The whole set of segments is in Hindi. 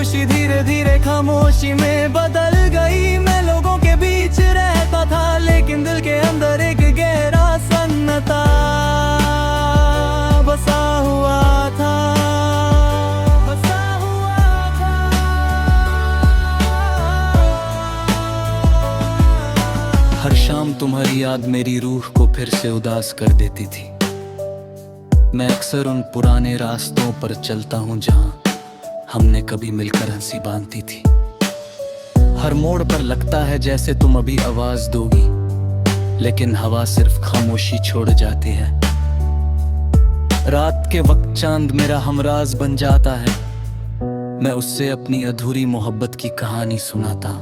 खुशी धीरे धीरे खामोशी में बदल गई। मैं लोगों के बीच रहता था, लेकिन दिल के अंदर एक गहरा सन्नाटा बसा हुआ था, बसा हुआ था। हर शाम तुम्हारी याद मेरी रूह को फिर से उदास कर देती थी। मैं अक्सर उन पुराने रास्तों पर चलता हूँ जहाँ हमने कभी मिलकर हंसी बांधी थी। हर मोड़ पर लगता है जैसे तुम अभी आवाज दोगी, लेकिन हवा सिर्फ खामोशी छोड़ जाती है। रात के वक्त चांद मेरा हमराज बन जाता है। मैं उससे अपनी अधूरी मोहब्बत की कहानी सुनाता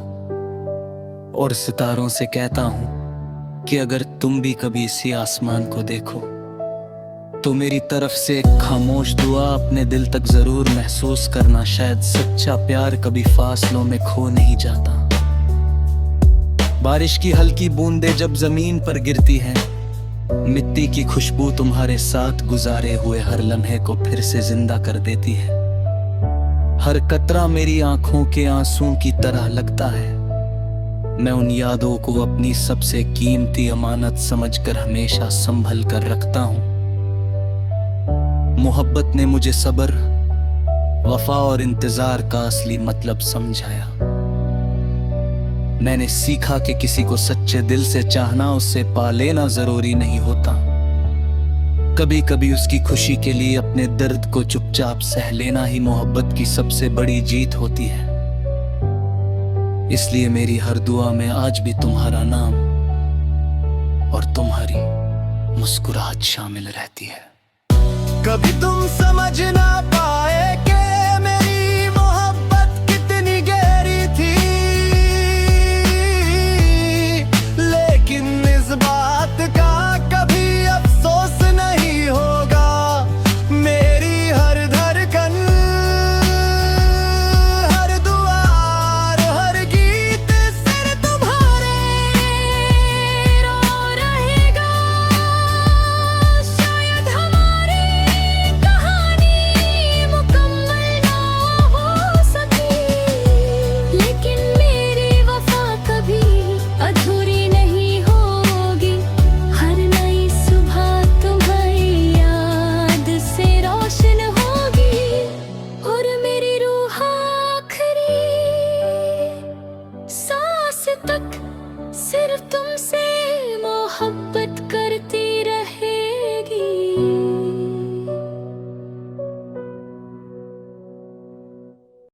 और सितारों से कहता हूँ कि अगर तुम भी कभी इसी आसमान को देखो तो मेरी तरफ से एक खामोश दुआ अपने दिल तक जरूर महसूस करना। शायद सच्चा प्यार कभी फासलों में खो नहीं जाता। बारिश की हल्की बूंदें जब जमीन पर गिरती हैं, मिट्टी की खुशबू तुम्हारे साथ गुजारे हुए हर लम्हे को फिर से जिंदा कर देती है। हर कतरा मेरी आंखों के आंसू की तरह लगता है। मैं उन यादों को अपनी सबसे कीमती अमानत समझकर हमेशा संभल कर रखता हूँ। मोहब्बत ने मुझे सब्र, वफा और इंतजार का असली मतलब समझाया। मैंने सीखा कि किसी को सच्चे दिल से चाहना, उससे पा लेना जरूरी नहीं होता। कभी कभी उसकी खुशी के लिए अपने दर्द को चुपचाप सह लेना ही मोहब्बत की सबसे बड़ी जीत होती है। इसलिए मेरी हर दुआ में आज भी तुम्हारा नाम और तुम्हारी मुस्कुराहट शामिल रहती है। कभी तुम समझ ना